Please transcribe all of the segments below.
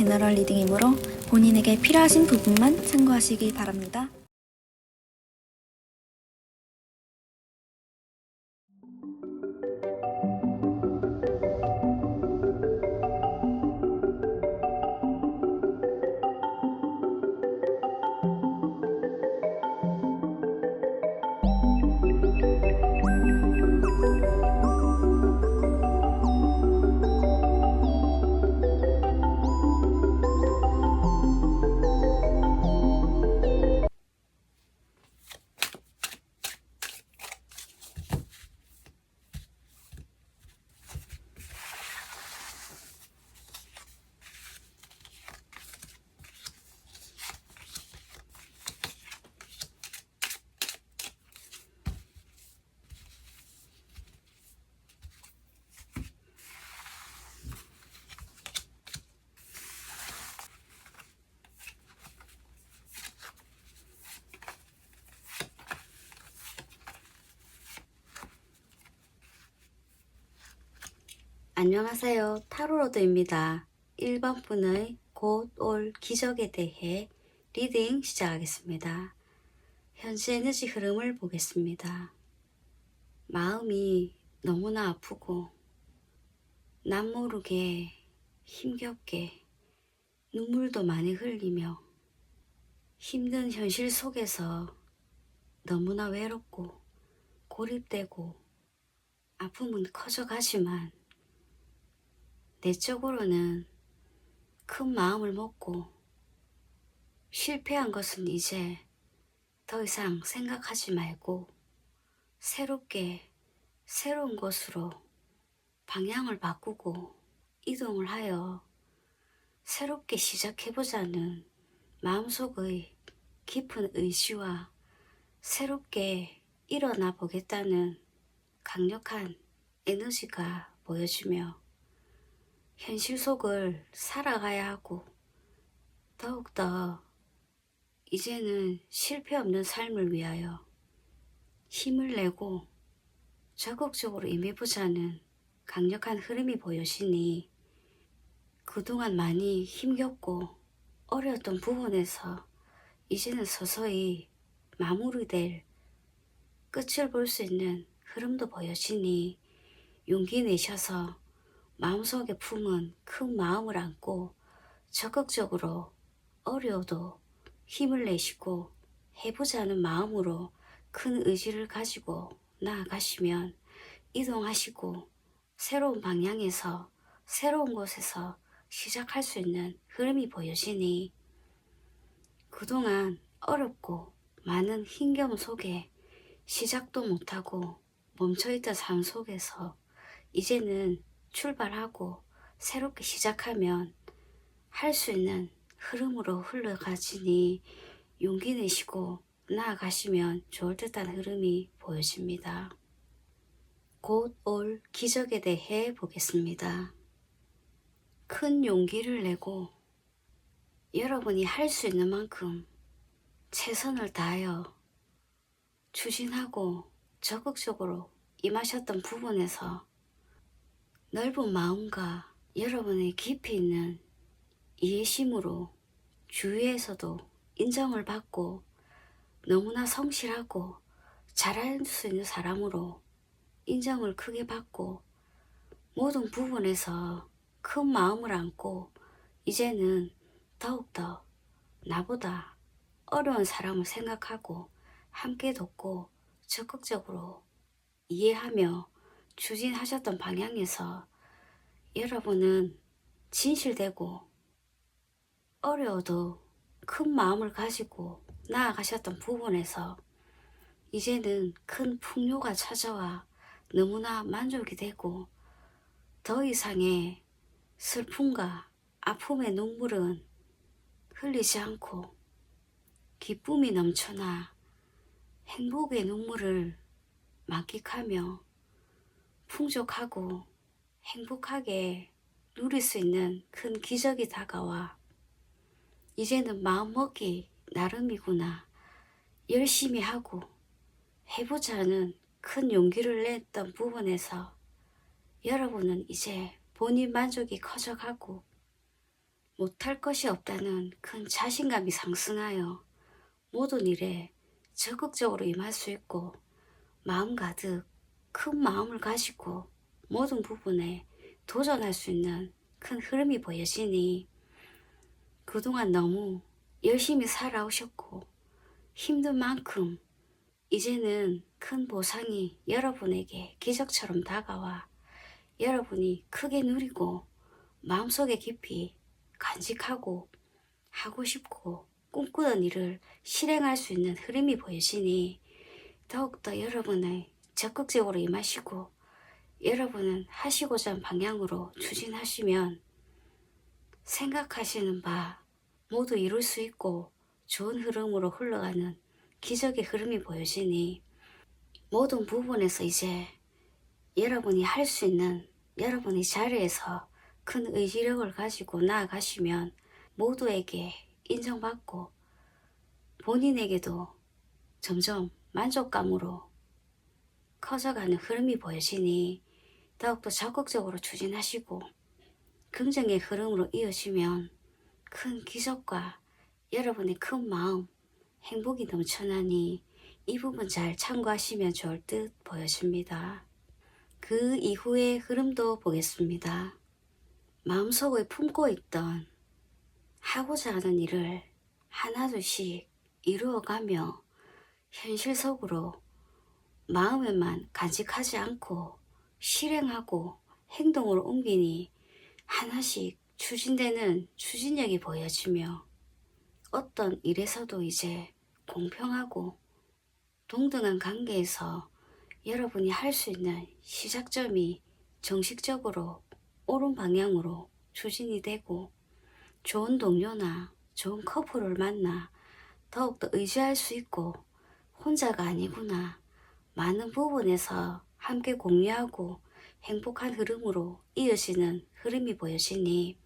제너럴 리딩이므로 본인에게 필요하신 부분만 참고하시기 바랍니다. 안녕하세요. 타로로드입니다. 1번 분의 곧 올 기적에 대해 리딩 시작하겠습니다. 현재 에너지 흐름을 보겠습니다. 마음이 너무나 아프고 남모르게 힘겹게 눈물도 많이 흘리며 힘든 현실 속에서 너무나 외롭고 고립되고 아픔은 커져가지만 내적으로는 큰 마음을 먹고 실패한 것은 이제 더 이상 생각하지 말고 새롭게 새로운 곳으로 방향을 바꾸고 이동을 하여 새롭게 시작해보자는 마음속의 깊은 의지와 새롭게 일어나 보겠다는 강력한 에너지가 보여주며 현실 속을 살아가야 하고 더욱더 이제는 실패 없는 삶을 위하여 힘을 내고 적극적으로 임해보자는 강력한 흐름이 보여지니 그동안 많이 힘겹고 어려웠던 부분에서 이제는 서서히 마무리될 끝을 볼 수 있는 흐름도 보여지니 용기 내셔서 마음속에 품은 큰 마음을 안고 적극적으로 어려워도 힘을 내시고 해보자는 마음으로 큰 의지를 가지고 나아가시면 이동하시고 새로운 방향에서 새로운 곳에서 시작할 수 있는 흐름이 보여지니 그동안 어렵고 많은 힘겨움 속에 시작도 못하고 멈춰있던 삶 속에서 이제는 출발하고 새롭게 시작하면 할 수 있는 흐름으로 흘러가지니 용기 내시고 나아가시면 좋을 듯한 흐름이 보여집니다. 곧 올 기적에 대해 보겠습니다. 큰 용기를 내고 여러분이 할 수 있는 만큼 최선을 다하여 추진하고 적극적으로 임하셨던 부분에서 넓은 마음과 여러분의 깊이 있는 이해심으로 주위에서도 인정을 받고 너무나 성실하고 잘할 수 있는 사람으로 인정을 크게 받고 모든 부분에서 큰 마음을 안고 이제는 더욱더 나보다 어려운 사람을 생각하고 함께 돕고 적극적으로 이해하며 추진하셨던 방향에서 여러분은 진실되고 어려워도 큰 마음을 가지고 나아가셨던 부분에서 이제는 큰 풍요가 찾아와 너무나 만족이 되고 더 이상의 슬픔과 아픔의 눈물은 흘리지 않고 기쁨이 넘쳐나 행복의 눈물을 만끽하며 풍족하고 행복하게 누릴 수 있는 큰 기적이 다가와 이제는 마음먹기 나름이구나 열심히 하고 해보자는 큰 용기를 냈던 부분에서 여러분은 이제 본인 만족이 커져가고 못할 것이 없다는 큰 자신감이 상승하여 모든 일에 적극적으로 임할 수 있고 마음 가득 큰 마음을 가지고 모든 부분에 도전할 수 있는 큰 흐름이 보여지니 그동안 너무 열심히 살아오셨고 힘든 만큼 이제는 큰 보상이 여러분에게 기적처럼 다가와 여러분이 크게 누리고 마음속에 깊이 간직하고 하고 싶고 꿈꾸던 일을 실행할 수 있는 흐름이 보여지니 더욱더 여러분의 적극적으로 임하시고 여러분은 하시고자 한 방향으로 추진하시면 생각하시는 바 모두 이룰 수 있고 좋은 흐름으로 흘러가는 기적의 흐름이 보여지니 모든 부분에서 이제 여러분이 할 수 있는 여러분의 자리에서 큰 의지력을 가지고 나아가시면 모두에게 인정받고 본인에게도 점점 만족감으로 커져가는 흐름이 보여지니 더욱더 적극적으로 추진하시고 긍정의 흐름으로 이어지면 큰 기적과 여러분의 큰 마음, 행복이 넘쳐나니 이 부분 잘 참고하시면 좋을 듯 보여집니다. 그 이후의 흐름도 보겠습니다. 마음속에 품고 있던 하고자 하는 일을 하나둘씩 이루어가며 현실 속으로 마음에만 간직하지 않고 실행하고 행동으로 옮기니 하나씩 추진되는 추진력이 보여지며 어떤 일에서도 이제 공평하고 동등한 관계에서 여러분이 할 수 있는 시작점이 정식적으로 옳은 방향으로 추진이 되고 좋은 동료나 좋은 커플을 만나 더욱더 의지할 수 있고 혼자가 아니구나 많은 부분에서 함께 공유하고 행복한 흐름으로 이어지는 흐름이 보여지니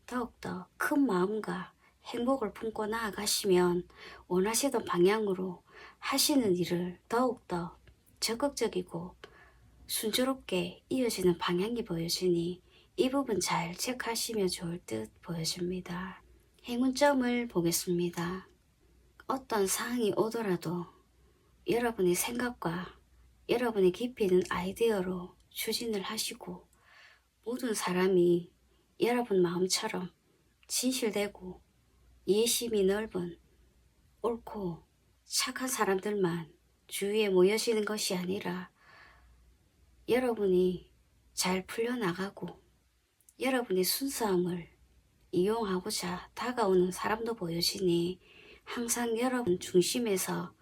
더욱더 큰 마음과 행복을 품고 나아가시면 원하시던 방향으로 하시는 일을 더욱더 적극적이고 순조롭게 이어지는 방향이 보여지니 이 부분 잘 체크하시면 좋을 듯 보여집니다. 행운점을 보겠습니다. 어떤 상황이 오더라도 여러분의 생각과 여러분의 깊이 있는 아이디어로 추진을 하시고 모든 사람이 여러분 마음처럼 진실되고 이해심이 넓은 옳고 착한 사람들만 주위에 모여지는 것이 아니라 여러분이 잘 풀려나가고 여러분의 순수함을 이용하고자 다가오는 사람도 보여지니 항상 여러분 중심에서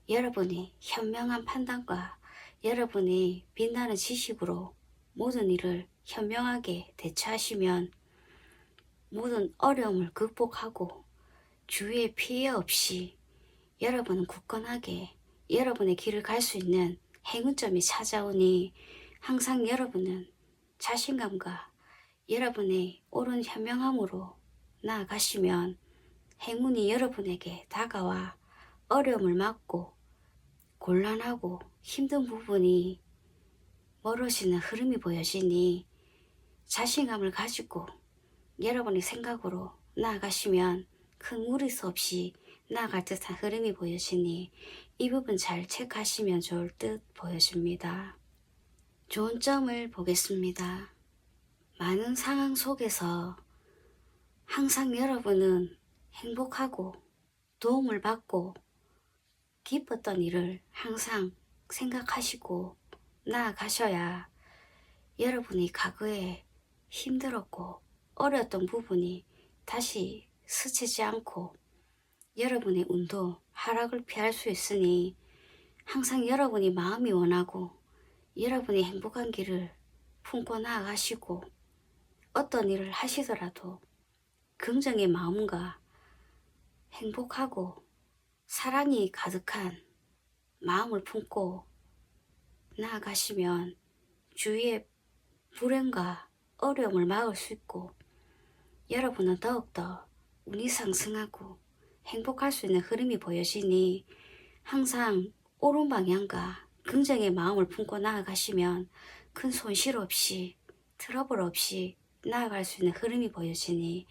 여러분이 현명한 판단과 여러분이 빛나는 지식으로 모든 일을 현명하게 대처하시면 모든 어려움을 극복하고 주위에 피해 없이 여러분은 굳건하게 여러분의 길을 갈 수 있는 행운점이 찾아오니 항상 여러분은 자신감과 여러분의 옳은 현명함으로 나아가시면 행운이 여러분에게 다가와 어려움을 막고 곤란하고 힘든 부분이 멀어지는 흐름이 보여지니 자신감을 가지고 여러분의 생각으로 나아가시면 큰 무리수 없이 나아갈 듯한 흐름이 보여지니 이 부분 잘 체크하시면 좋을 듯 보여집니다. 좋은 점을 보겠습니다. 많은 상황 속에서 항상 여러분은 행복하고 도움을 받고 기뻤던 일을 항상 생각하시고 나아가셔야 여러분이 과거에 힘들었고 어려웠던 부분이 다시 스치지 않고 여러분의 운도 하락을 피할 수 있으니 항상 여러분이 마음이 원하고 여러분이 행복한 길을 품고 나아가시고 어떤 일을 하시더라도 긍정의 마음과 행복하고 사랑이 가득한 마음을 품고 나아가시면 주위의 불행과 어려움을 막을 수 있고 여러분은 더욱더 운이 상승하고 행복할 수 있는 흐름이 보여지니 항상 옳은 방향과 긍정의 마음을 품고 나아가시면 큰 손실 없이 트러블 없이 나아갈 수 있는 흐름이 보여지니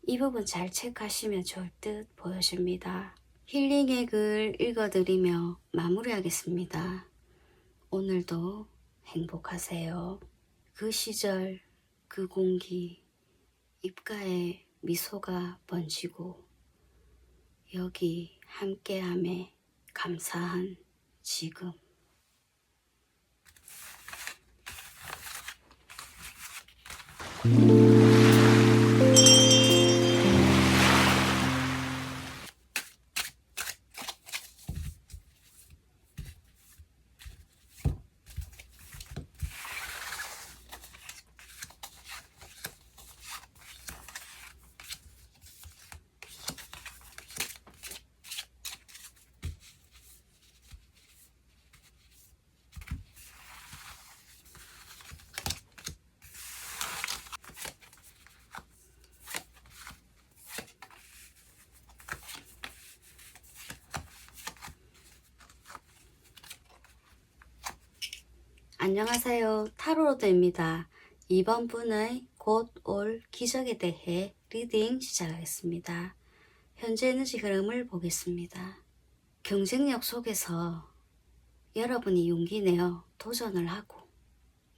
이 부분 잘 체크하시면 좋을 듯 보여집니다. 힐링의 글 읽어드리며 마무리하겠습니다. 오늘도 행복하세요. 그 시절, 그 공기, 입가에 미소가 번지고 여기 함께함에 감사한 지금. 안녕하세요. 타로로드입니다. 이번 분의 곧 올 기적에 대해 리딩 시작하겠습니다. 현재 에너지 흐름을 보겠습니다. 경쟁력 속에서 여러분이 용기 내어 도전을 하고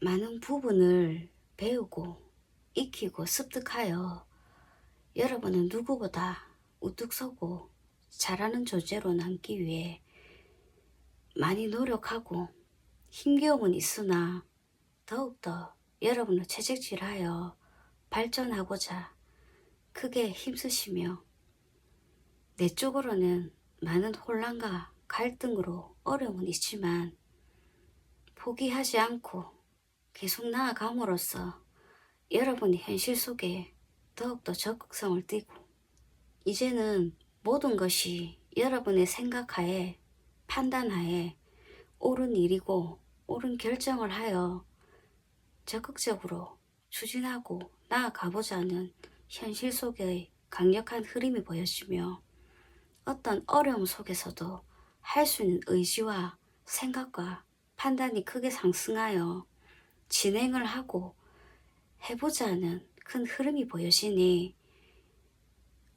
많은 부분을 배우고 익히고 습득하여 여러분은 누구보다 우뚝 서고 잘하는 존재로 남기 위해 많이 노력하고 힘겨움은 있으나 더욱더 여러분을 채찍질하여 발전하고자 크게 힘쓰시며 내적으로는 많은 혼란과 갈등으로 어려움은 있지만 포기하지 않고 계속 나아감으로써 여러분이 현실 속에 더욱더 적극성을 띠고 이제는 모든 것이 여러분의 생각하에 판단하에 옳은 일이고 옳은 결정을 하여 적극적으로 추진하고 나아가보자 하는 현실 속의 강력한 흐름이 보여지며 어떤 어려움 속에서도 할 수 있는 의지와 생각과 판단이 크게 상승하여 진행을 하고 해보자 하는 큰 흐름이 보여지니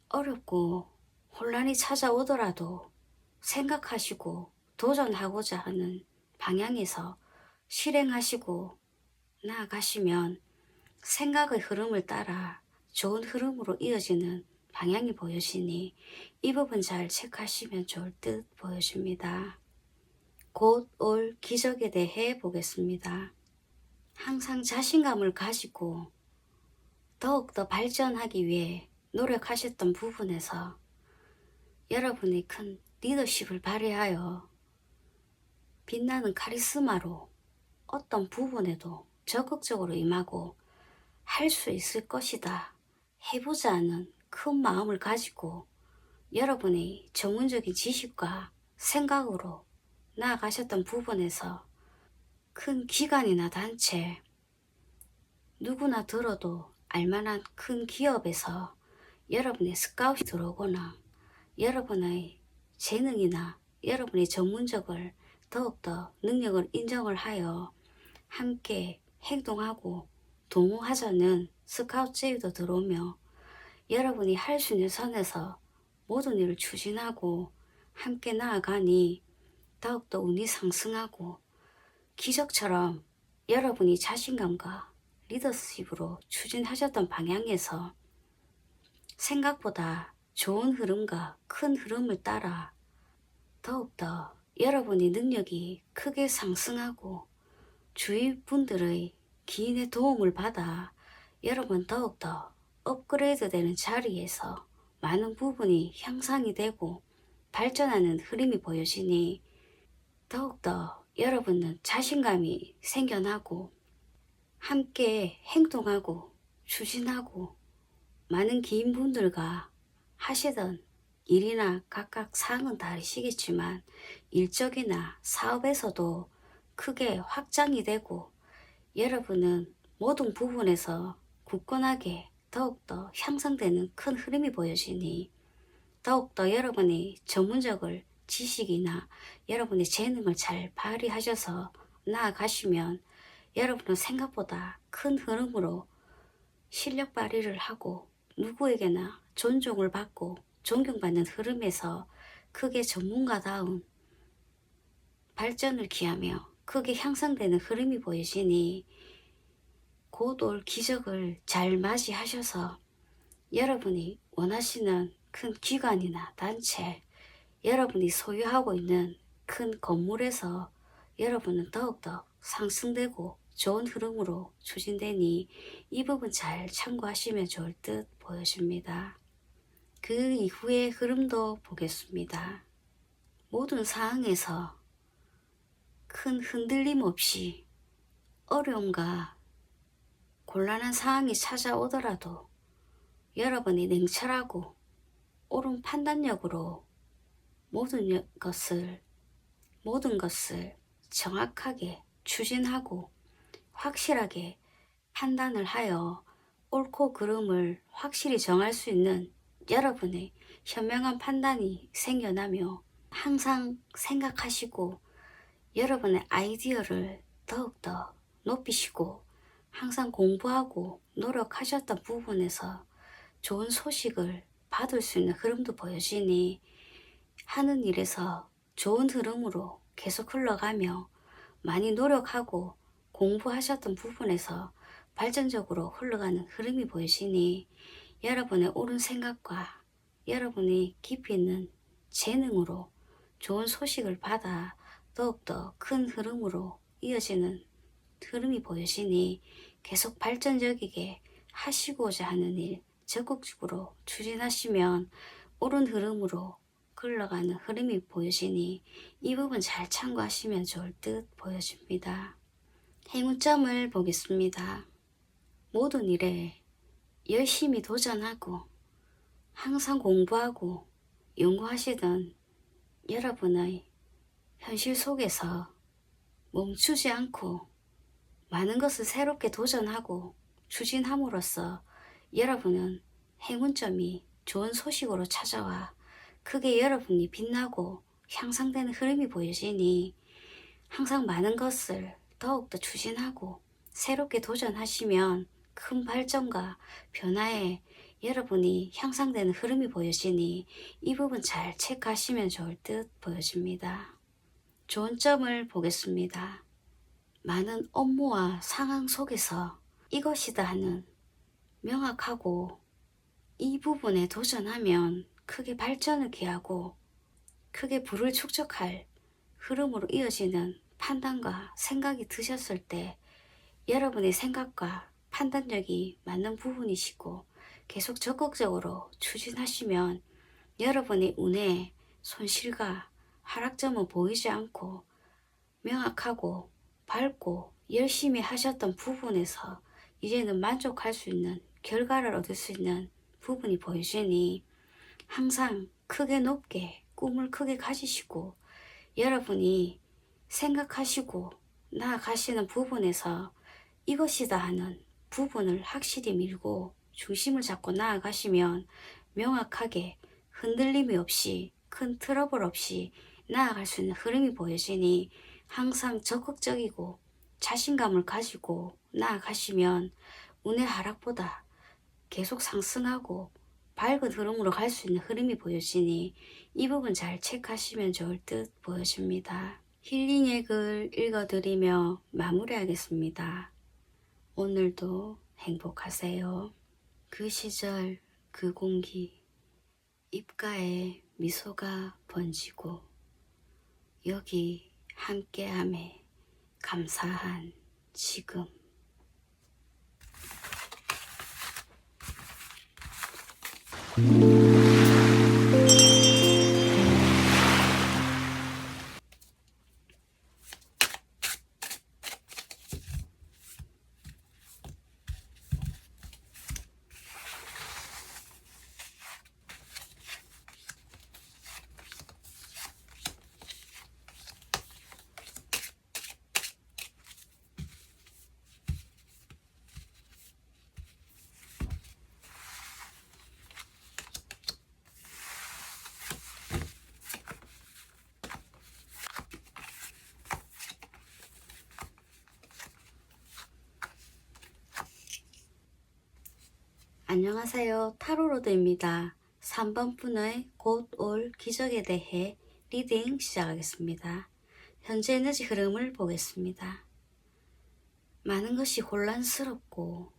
어렵고 혼란이 찾아오더라도 생각하시고 도전하고자 하는 방향에서 실행하시고 나아가시면 생각의 흐름을 따라 좋은 흐름으로 이어지는 방향이 보여지니 이 부분 잘 체크하시면 좋을 듯 보여집니다. 곧 올 기적에 대해 보겠습니다. 항상 자신감을 가지고 더욱더 발전하기 위해 노력하셨던 부분에서 여러분이 큰 리더십을 발휘하여 빛나는 카리스마로 어떤 부분에도 적극적으로 임하고 할 수 있을 것이다 해보자 하는 큰 마음을 가지고 여러분의 전문적인 지식과 생각으로 나아가셨던 부분에서 큰 기관이나 단체 누구나 들어도 알만한 큰 기업에서 여러분의 스카웃이 들어오거나 여러분의 재능이나 여러분의 전문적을 더욱더 능력을 인정을 하여 함께 행동하고 동호하자는 스카웃 제의도 들어오며 여러분이 할 수 있는 선에서 모든 일을 추진하고 함께 나아가니 더욱더 운이 상승하고 기적처럼 여러분이 자신감과 리더십으로 추진하셨던 방향에서 생각보다 좋은 흐름과 큰 흐름을 따라 더욱더 여러분의 능력이 크게 상승하고 주위 분들의 기인의 도움을 받아 여러분 더욱더 업그레이드 되는 자리에서 많은 부분이 향상이 되고 발전하는 흐름이 보여지니 더욱더 여러분은 자신감이 생겨나고 함께 행동하고 추진하고 많은 기인분들과 하시던 일이나 각각 사항은 다르시겠지만 일적이나 사업에서도 크게 확장이 되고 여러분은 모든 부분에서 굳건하게 더욱더 향상되는 큰 흐름이 보여지니 더욱더 여러분의 전문적을 지식이나 여러분의 재능을 잘 발휘하셔서 나아가시면 여러분은 생각보다 큰 흐름으로 실력 발휘를 하고 누구에게나 존중을 받고 존경받는 흐름에서 크게 전문가다운 발전을 기하며 크게 향상되는 흐름이 보이시니 곧 올 기적을 잘 맞이하셔서 여러분이 원하시는 큰 기관이나 단체, 여러분이 소유하고 있는 큰 건물에서 여러분은 더욱더 상승되고 좋은 흐름으로 추진되니 이 부분 잘 참고하시면 좋을 듯 보여집니다. 그 이후의 흐름도 보겠습니다. 모든 상황에서 큰 흔들림 없이 어려움과 곤란한 상황이 찾아오더라도 여러분이 냉철하고 옳은 판단력으로 모든 것을 정확하게 추진하고 확실하게 판단을 하여 옳고 그름을 확실히 정할 수 있는 여러분의 현명한 판단이 생겨나며 항상 생각하시고 여러분의 아이디어를 더욱더 높이시고 항상 공부하고 노력하셨던 부분에서 좋은 소식을 받을 수 있는 흐름도 보여지니 하는 일에서 좋은 흐름으로 계속 흘러가며 많이 노력하고 공부하셨던 부분에서 발전적으로 흘러가는 흐름이 보이시니 여러분의 옳은 생각과 여러분이 깊이 있는 재능으로 좋은 소식을 받아 더욱더 큰 흐름으로 이어지는 흐름이 보이시니 계속 발전적이게 하시고자 하는 일 적극적으로 추진하시면 옳은 흐름으로 흘러가는 흐름이 보여지니 이 부분 잘 참고하시면 좋을 듯 보여집니다. 행운점을 보겠습니다. 모든 일에 열심히 도전하고 항상 공부하고 연구하시던 여러분의 현실 속에서 멈추지 않고 많은 것을 새롭게 도전하고 추진함으로써 여러분은 행운점이 좋은 소식으로 찾아와 크게 여러분이 빛나고 향상되는 흐름이 보여지니 항상 많은 것을 더욱더 추진하고 새롭게 도전하시면 큰 발전과 변화에 여러분이 향상되는 흐름이 보여지니 이 부분 잘 체크하시면 좋을 듯 보여집니다. 좋은 점을 보겠습니다. 많은 업무와 상황 속에서 이것이다 하는 명확하고 이 부분에 도전하면 크게 발전을 기하고 크게 부를 축적할 흐름으로 이어지는 판단과 생각이 드셨을 때 여러분의 생각과 판단력이 맞는 부분이시고 계속 적극적으로 추진하시면 여러분의 운에 손실과 하락점은 보이지 않고 명확하고 밝고 열심히 하셨던 부분에서 이제는 만족할 수 있는 결과를 얻을 수 있는 부분이 보여지니 항상 크게 높게 꿈을 크게 가지시고 여러분이 생각하시고 나아가시는 부분에서 이것이다 하는 부분을 확실히 밀고 중심을 잡고 나아가시면 명확하게 흔들림이 없이 큰 트러블 없이 나아갈 수 있는 흐름이 보여지니 항상 적극적이고 자신감을 가지고 나아가시면 운의 하락보다 계속 상승하고 밝은 흐름으로 갈 수 있는 흐름이 보여지니 이 부분 잘 체크하시면 좋을 듯 보여집니다. 힐링의 글 읽어드리며 마무리하겠습니다. 오늘도 행복하세요. 그 시절 그 공기 입가에 미소가 번지고 여기 함께함에 감사한 지금 안녕하세요. 타로로드입니다. 3번 분의 곧 올 기적에 대해 리딩 시작하겠습니다. 현재 에너지 흐름을 보겠습니다. 많은 것이 혼란스럽고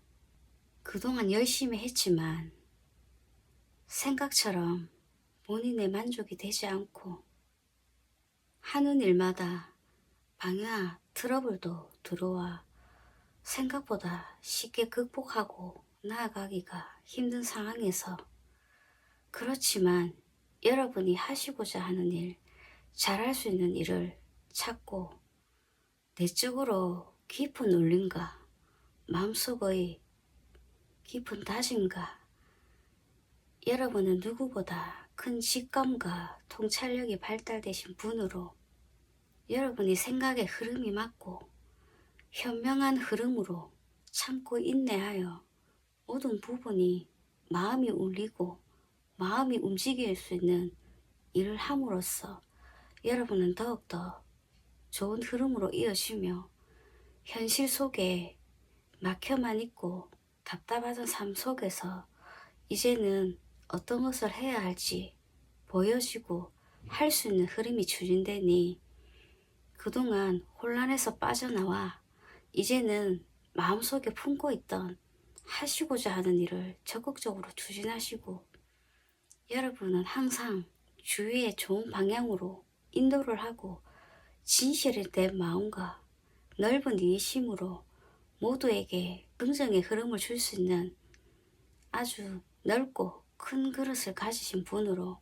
그동안 열심히 했지만 생각처럼 본인의 만족이 되지 않고 하는 일마다 방해와 트러블도 들어와 생각보다 쉽게 극복하고 나아가기가 힘든 상황에서 그렇지만 여러분이 하시고자 하는 일, 잘할 수 있는 일을 찾고 내적으로 깊은 울림과 마음속의 깊은 다짐과 여러분은 누구보다 큰 직감과 통찰력이 발달되신 분으로 여러분이 생각의 흐름이 맞고 현명한 흐름으로 참고 인내하여 모든 부분이 마음이 울리고 마음이 움직일 수 있는 일을 함으로써 여러분은 더욱더 좋은 흐름으로 이어지며 현실 속에 막혀만 있고 답답하던 삶 속에서 이제는 어떤 것을 해야 할지 보여지고 할 수 있는 흐름이 추진되니 그동안 혼란에서 빠져나와 이제는 마음속에 품고 있던 하시고자 하는 일을 적극적으로 추진하시고 여러분은 항상 주위에 좋은 방향으로 인도를 하고 진실에 내 마음과 넓은 이해심으로 모두에게 긍정의 흐름을 줄 수 있는 아주 넓고 큰 그릇을 가지신 분으로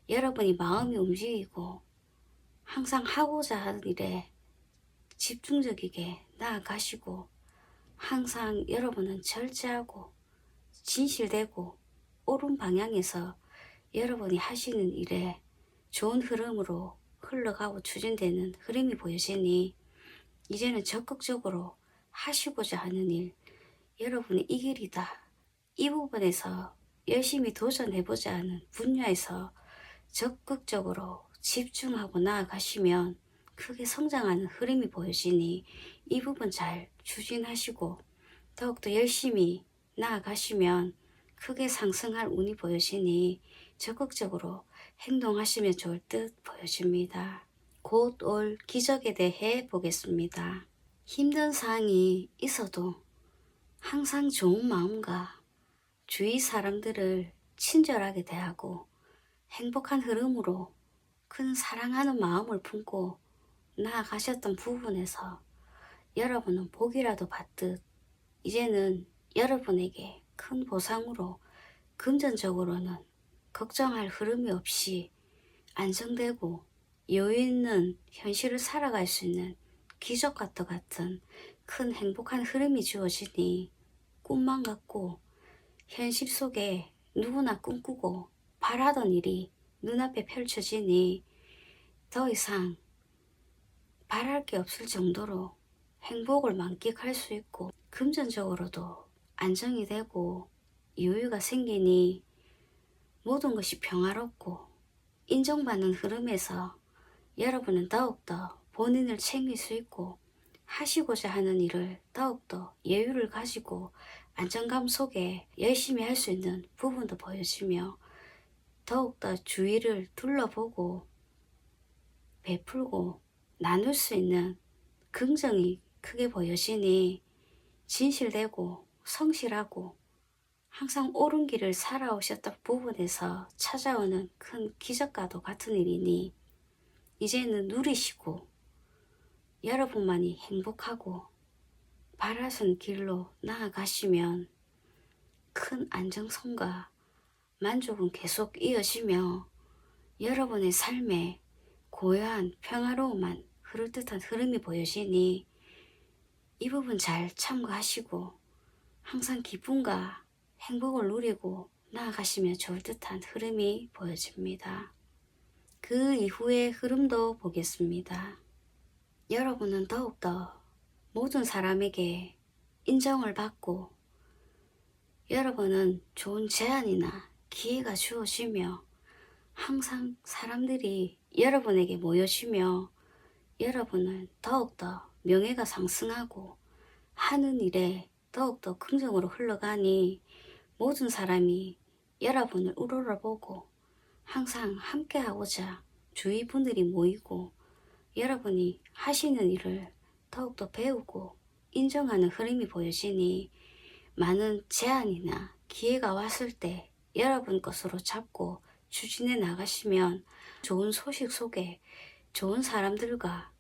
여러분이 마음이 움직이고 항상 하고자 하는 일에 집중적이게 나아가시고 항상 여러분은 절제하고 진실되고 옳은 방향에서 여러분이 하시는 일에 좋은 흐름으로 흘러가고 추진되는 흐름이 보여지니 이제는 적극적으로 하시고자 하는 일, 여러분이 이 길이다. 이 부분에서 열심히 도전해보자 하는 분야에서 적극적으로 집중하고 나아가시면 크게 성장하는 흐름이 보여지니 이 부분 잘 추진하시고 더욱더 열심히 나아가시면 크게 상승할 운이 보여지니 적극적으로 행동하시면 좋을 듯 보여집니다. 곧 올 기적에 대해 보겠습니다. 힘든 상황이 있어도 항상 좋은 마음과 주위 사람들을 친절하게 대하고 행복한 흐름으로 큰 사랑하는 마음을 품고 나아가셨던 부분에서 여러분은 복이라도 받듯 이제는 여러분에게 큰 보상으로 금전적으로는 걱정할 흐름이 없이 안정되고 여유 있는 현실을 살아갈 수 있는 기적과 같은 큰 행복한 흐름이 주어지니 꿈만 같고 현실 속에 누구나 꿈꾸고 바라던 일이 눈앞에 펼쳐지니 더 이상 바랄 게 없을 정도로 행복을 만끽할 수 있고 금전적으로도 안정이 되고 여유가 생기니 모든 것이 평화롭고 인정받는 흐름에서 여러분은 더욱더 본인을 챙길 수 있고 하시고자 하는 일을 더욱더 여유를 가지고 안정감 속에 열심히 할 수 있는 부분도 보여지며 더욱더 주위를 둘러보고 베풀고 나눌 수 있는 긍정이 크게 보여지니 진실되고 성실하고 항상 옳은 길을 살아오셨던 부분에서 찾아오는 큰 기적과도 같은 일이니 이제는 누리시고 여러분만이 행복하고 바라선 길로 나아가시면 큰 안정성과 만족은 계속 이어지며 여러분의 삶에 고요한 평화로움만 흐를 듯한 흐름이 보여지니 이 부분 잘 참고하시고 항상 기쁨과 행복을 누리고 나아가시면 좋을 듯한 흐름이 보여집니다. 그 이후의 흐름도 보겠습니다. 여러분은 더욱더 모든 사람에게 인정을 받고 여러분은 좋은 제안이나 기회가 주어지며 항상 사람들이 여러분에게 모여지며 여러분은 더욱더 명예가 상승하고 하는 일에 더욱더 긍정으로 흘러가니 모든 사람이 여러분을 우러러보고 항상 함께하고자 주위 분들이 모이고 여러분이 하시는 일을 더욱더 배우고 인정하는 흐름이 보여지니 많은 제안이나 기회가 왔을 때 여러분 것으로 잡고 추진해 나가시면 좋은 소식 속에 좋은 사람들과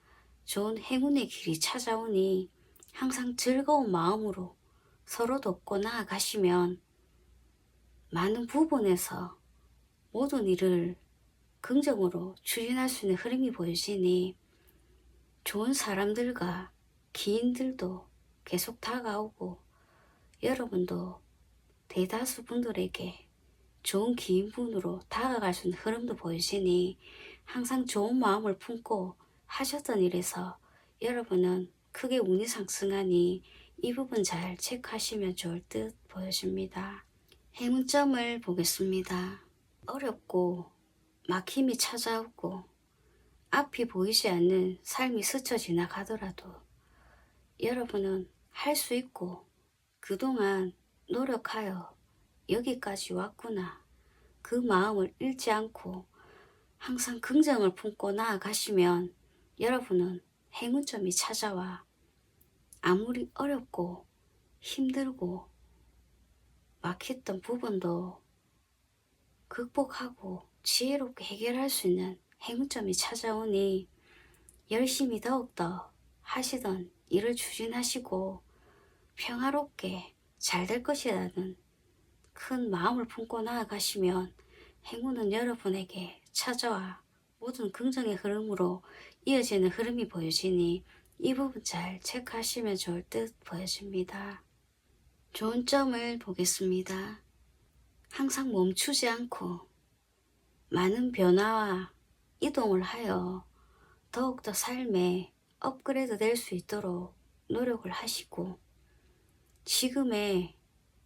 좋은 행운의 길이 찾아오니 항상 즐거운 마음으로 서로 돕고 나아가시면 많은 부분에서 모든 일을 긍정으로 추진할 수 있는 흐름이 보여지니 좋은 사람들과 기인들도 계속 다가오고 여러분도 대다수 분들에게 좋은 기인분으로 다가갈 수 있는 흐름도 보여지니 항상 좋은 마음을 품고 하셨던 일에서 여러분은 크게 운이 상승하니 이 부분 잘 체크하시면 좋을 듯 보여집니다. 행운점을 보겠습니다. 어렵고 막힘이 찾아오고 앞이 보이지 않는 삶이 스쳐 지나가더라도 여러분은 할 수 있고 그동안 노력하여 여기까지 왔구나. 그 마음을 잃지 않고 항상 긍정을 품고 나아가시면 여러분은 행운점이 찾아와 아무리 어렵고 힘들고 막혔던 부분도 극복하고 지혜롭게 해결할 수 있는 행운점이 찾아오니 열심히 더욱더 하시던 일을 추진하시고 평화롭게 잘 될 것이라는 큰 마음을 품고 나아가시면 행운은 여러분에게 찾아와 모든 긍정의 흐름으로 이어지는 흐름이 보여지니 이 부분 잘 체크하시면 좋을 듯 보여집니다. 좋은 점을 보겠습니다. 항상 멈추지 않고 많은 변화와 이동을 하여 더욱더 삶에 업그레이드 될 수 있도록 노력을 하시고 지금에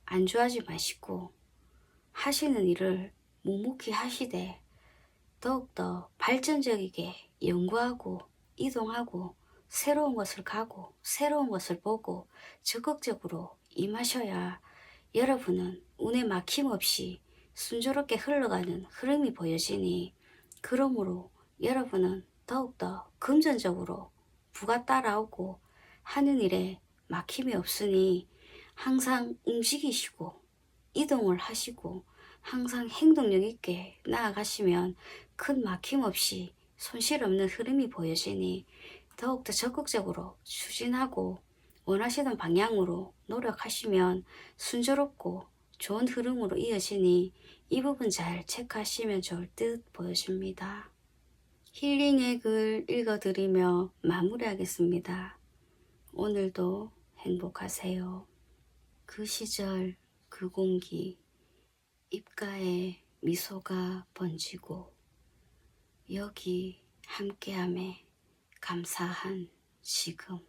안주하지 마시고 하시는 일을 묵묵히 하시되 더욱더 발전적이게 연구하고 이동하고 새로운 것을 가고 새로운 것을 보고 적극적으로 임하셔야 여러분은 운에 막힘없이 순조롭게 흘러가는 흐름이 보여지니 그러므로 여러분은 더욱더 금전적으로 부가 따라오고 하는 일에 막힘이 없으니 항상 움직이시고 이동을 하시고 항상 행동력 있게 나아가시면 큰 막힘 없이 손실 없는 흐름이 보여지니 더욱더 적극적으로 추진하고 원하시는 방향으로 노력하시면 순조롭고 좋은 흐름으로 이어지니 이 부분 잘 체크하시면 좋을 듯 보여집니다. 힐링의 글 읽어드리며 마무리하겠습니다. 오늘도 행복하세요. 그 시절 그 공기 입가에 미소가 번지고 여기 함께함에 감사한 지금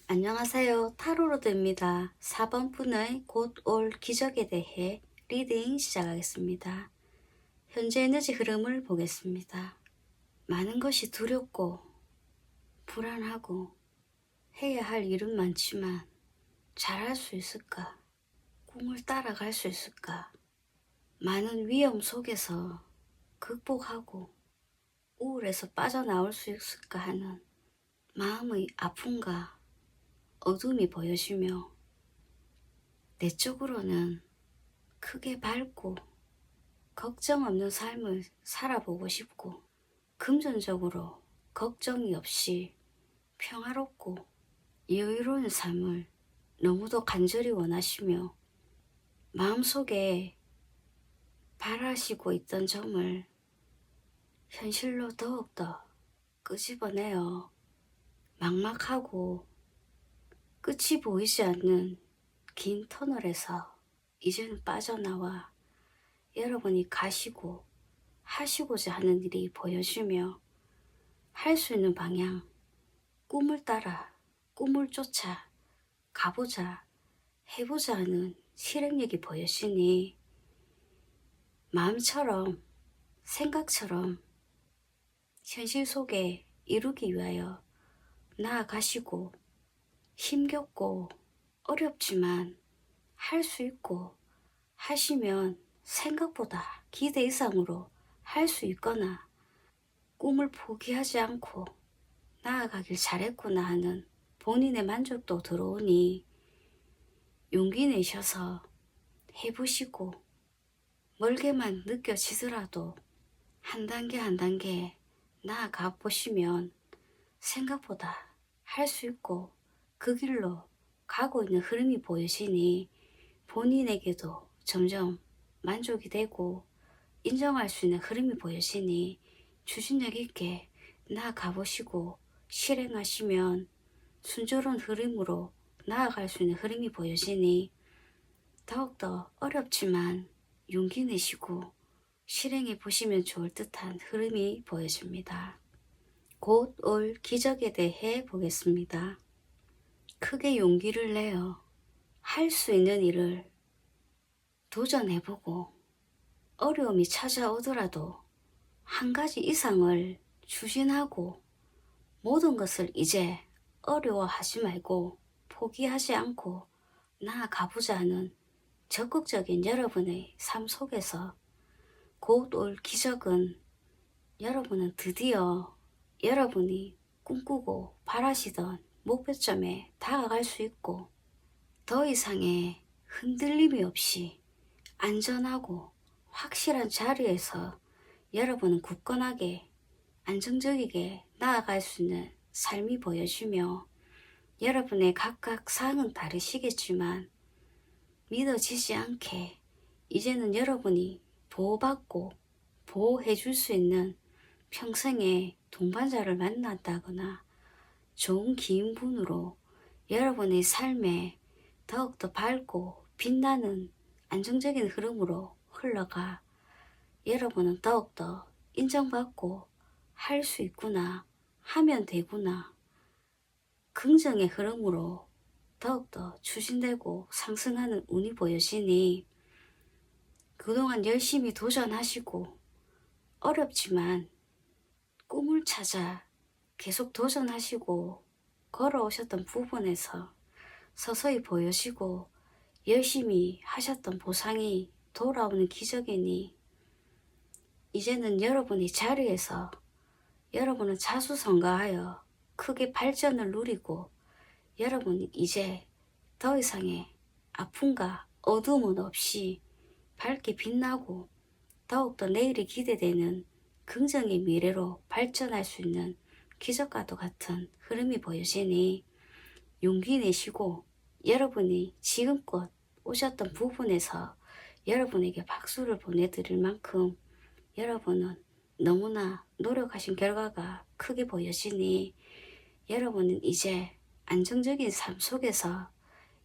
안녕하세요. 타로로드입니다. 4번 분의 곧 올 기적에 대해 리딩 시작하겠습니다. 현재 에너지 흐름을 보겠습니다. 많은 것이 두렵고 불안하고 해야 할 일은 많지만 잘할 수 있을까? 꿈을 따라갈 수 있을까? 많은 위험 속에서 극복하고 우울에서 빠져나올 수 있을까 하는 마음의 아픔과 어둠이 보여지며 내적으로는 크게 밝고 걱정 없는 삶을 살아보고 싶고 금전적으로 걱정이 없이 평화롭고 여유로운 삶을 너무도 간절히 원하시며 마음속에 바라시고 있던 점을 현실로 더욱더 끄집어내어 막막하고 끝이 보이지 않는 긴 터널에서 이제는 빠져나와 여러분이 가시고 하시고자 하는 일이 보여지며 할 수 있는 방향, 꿈을 따라 꿈을 쫓아 가보자 해보자 하는 실행력이 보여지니 마음처럼 생각처럼 현실 속에 이루기 위하여 나아가시고 힘겹고 어렵지만 할 수 있고 하시면 생각보다 기대 이상으로 할 수 있거나 꿈을 포기하지 않고 나아가길 잘했구나 하는 본인의 만족도 들어오니 용기 내셔서 해보시고 멀게만 느껴지더라도 한 단계 한 단계 나아가 보시면 생각보다 할 수 있고 그 길로 가고 있는 흐름이 보여지니 본인에게도 점점 만족이 되고 인정할 수 있는 흐름이 보여지니 추진력 있게 나아가 보시고 실행하시면 순조로운 흐름으로 나아갈 수 있는 흐름이 보여지니 더욱더 어렵지만 용기 내시고 실행해 보시면 좋을 듯한 흐름이 보여집니다. 곧 올 기적에 대해 보겠습니다. 크게 용기를 내어 할 수 있는 일을 도전해보고 어려움이 찾아오더라도 한 가지 이상을 추진하고 모든 것을 이제 어려워하지 말고 포기하지 않고 나아가보자 하는 적극적인 여러분의 삶 속에서 곧 올 기적은 여러분은 드디어 여러분이 꿈꾸고 바라시던 목표점에 다가갈 수 있고 더 이상의 흔들림이 없이 안전하고 확실한 자리에서 여러분은 굳건하게 안정적이게 나아갈 수 있는 삶이 보여지며 여러분의 각각 사항은 다르시겠지만 믿어지지 않게 이제는 여러분이 보호받고 보호해 줄 수 있는 평생의 동반자를 만난다거나 좋은 기인분으로 여러분의 삶에 더욱더 밝고 빛나는 안정적인 흐름으로 흘러가 여러분은 더욱더 인정받고 할 수 있구나, 하면 되구나, 긍정의 흐름으로 더욱더 추진되고 상승하는 운이 보여지니 그동안 열심히 도전하시고 어렵지만 꿈을 찾아 계속 도전하시고 걸어오셨던 부분에서 서서히 보여지고 열심히 하셨던 보상이 돌아오는 기적이니 이제는 여러분이 자리에서 여러분은 자수성가하여 크게 발전을 누리고 여러분이 이제 더 이상의 아픔과 어두움은 없이 밝게 빛나고 더욱더 내일이 기대되는 긍정의 미래로 발전할 수 있는 기적과도 같은 흐름이 보여지니 용기 내시고 여러분이 지금껏 오셨던 부분에서 여러분에게 박수를 보내드릴 만큼 여러분은 너무나 노력하신 결과가 크게 보여지니 여러분은 이제 안정적인 삶 속에서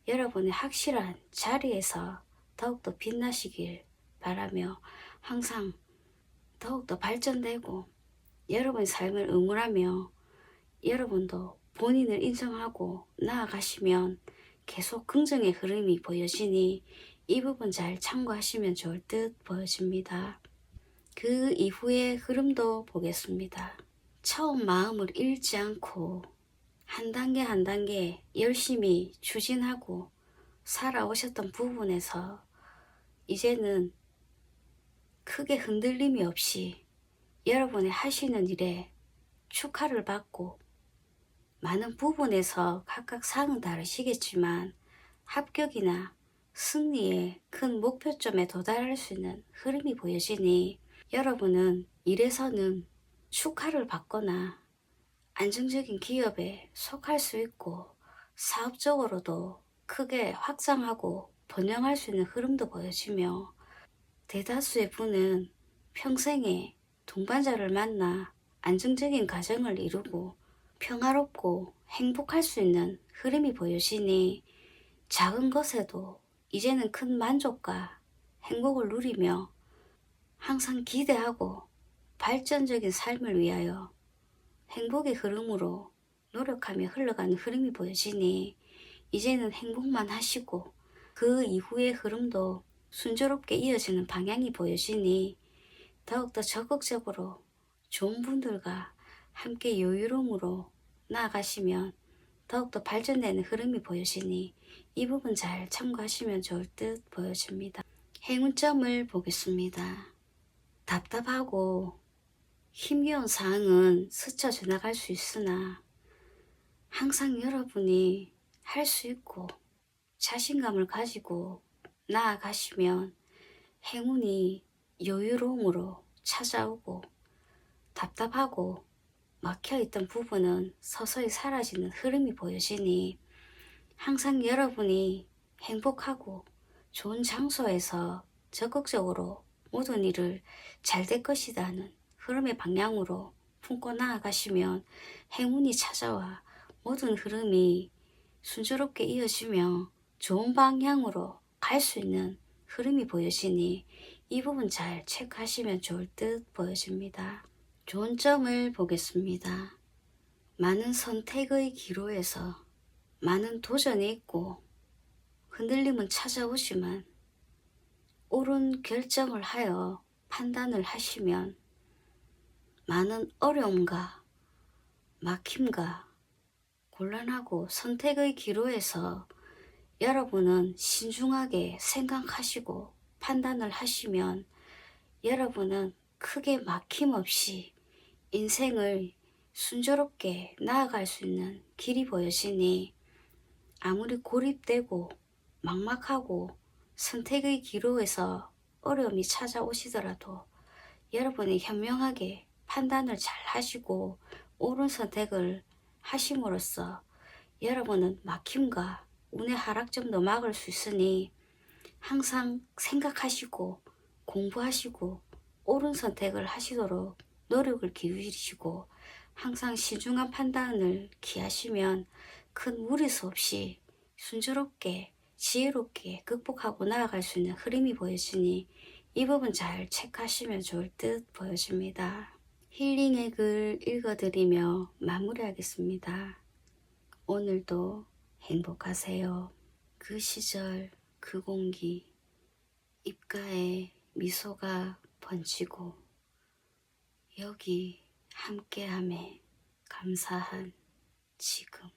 여러분의 확실한 자리에서 더욱더 빛나시길 바라며 항상 더욱더 발전되고 여러분의 삶을 응원하며 여러분도 본인을 인정하고 나아가시면 계속 긍정의 흐름이 보여지니 이 부분 잘 참고하시면 좋을 듯 보여집니다. 그 이후의 흐름도 보겠습니다. 처음 마음을 잃지 않고 한 단계 한 단계 열심히 추진하고 살아오셨던 부분에서 이제는 크게 흔들림이 없이 여러분의 하시는 일에 축하를 받고 많은 부분에서 각각 상은 다르시겠지만 합격이나 승리의 큰 목표점에 도달할 수 있는 흐름이 보여지니 여러분은 일에서는 축하를 받거나 안정적인 기업에 속할 수 있고 사업적으로도 크게 확장하고 번영할 수 있는 흐름도 보여지며 대다수의 분은 평생에 동반자를 만나 안정적인 가정을 이루고 평화롭고 행복할 수 있는 흐름이 보여지니 작은 것에도 이제는 큰 만족과 행복을 누리며 항상 기대하고 발전적인 삶을 위하여 행복의 흐름으로 노력하며 흘러가는 흐름이 보여지니 이제는 행복만 하시고 그 이후의 흐름도 순조롭게 이어지는 방향이 보여지니 더욱더 적극적으로 좋은 분들과 함께 여유로움으로 나아가시면 더욱더 발전되는 흐름이 보여지니 이 부분 잘 참고하시면 좋을 듯 보여집니다. 행운점을 보겠습니다. 답답하고 힘겨운 상황은 스쳐 지나갈 수 있으나 항상 여러분이 할 수 있고 자신감을 가지고 나아가시면 행운이 여유로움으로 찾아오고 답답하고 막혀있던 부분은 서서히 사라지는 흐름이 보여지니 항상 여러분이 행복하고 좋은 장소에서 적극적으로 모든 일을 잘 될 것이다 하는 흐름의 방향으로 품고 나아가시면 행운이 찾아와 모든 흐름이 순조롭게 이어지며 좋은 방향으로 갈 수 있는 흐름이 보여지니 이 부분 잘 체크하시면 좋을 듯 보여집니다. 좋은 점을 보겠습니다. 많은 선택의 기로에서 많은 도전이 있고 흔들림은 찾아오지만 옳은 결정을 하여 판단을 하시면 많은 어려움과 막힘과 곤란하고 선택의 기로에서 여러분은 신중하게 생각하시고 판단을 하시면 여러분은 크게 막힘없이 인생을 순조롭게 나아갈 수 있는 길이 보여지니 아무리 고립되고 막막하고 선택의 기로에서 어려움이 찾아오시더라도 여러분이 현명하게 판단을 잘 하시고 옳은 선택을 하심으로써 여러분은 막힘과 운의 하락점도 막을 수 있으니 항상 생각하시고 공부하시고 옳은 선택을 하시도록 노력을 기울이시고 항상 신중한 판단을 기하시면 큰 무리수 없이 순조롭게 지혜롭게 극복하고 나아갈 수 있는 흐름이 보여지니 이 부분 잘 체크하시면 좋을 듯 보여집니다. 힐링의 글 읽어드리며 마무리하겠습니다. 오늘도 행복하세요. 그 시절 그 공기 입가에 미소가 번지고 여기 함께함에 감사한 지금.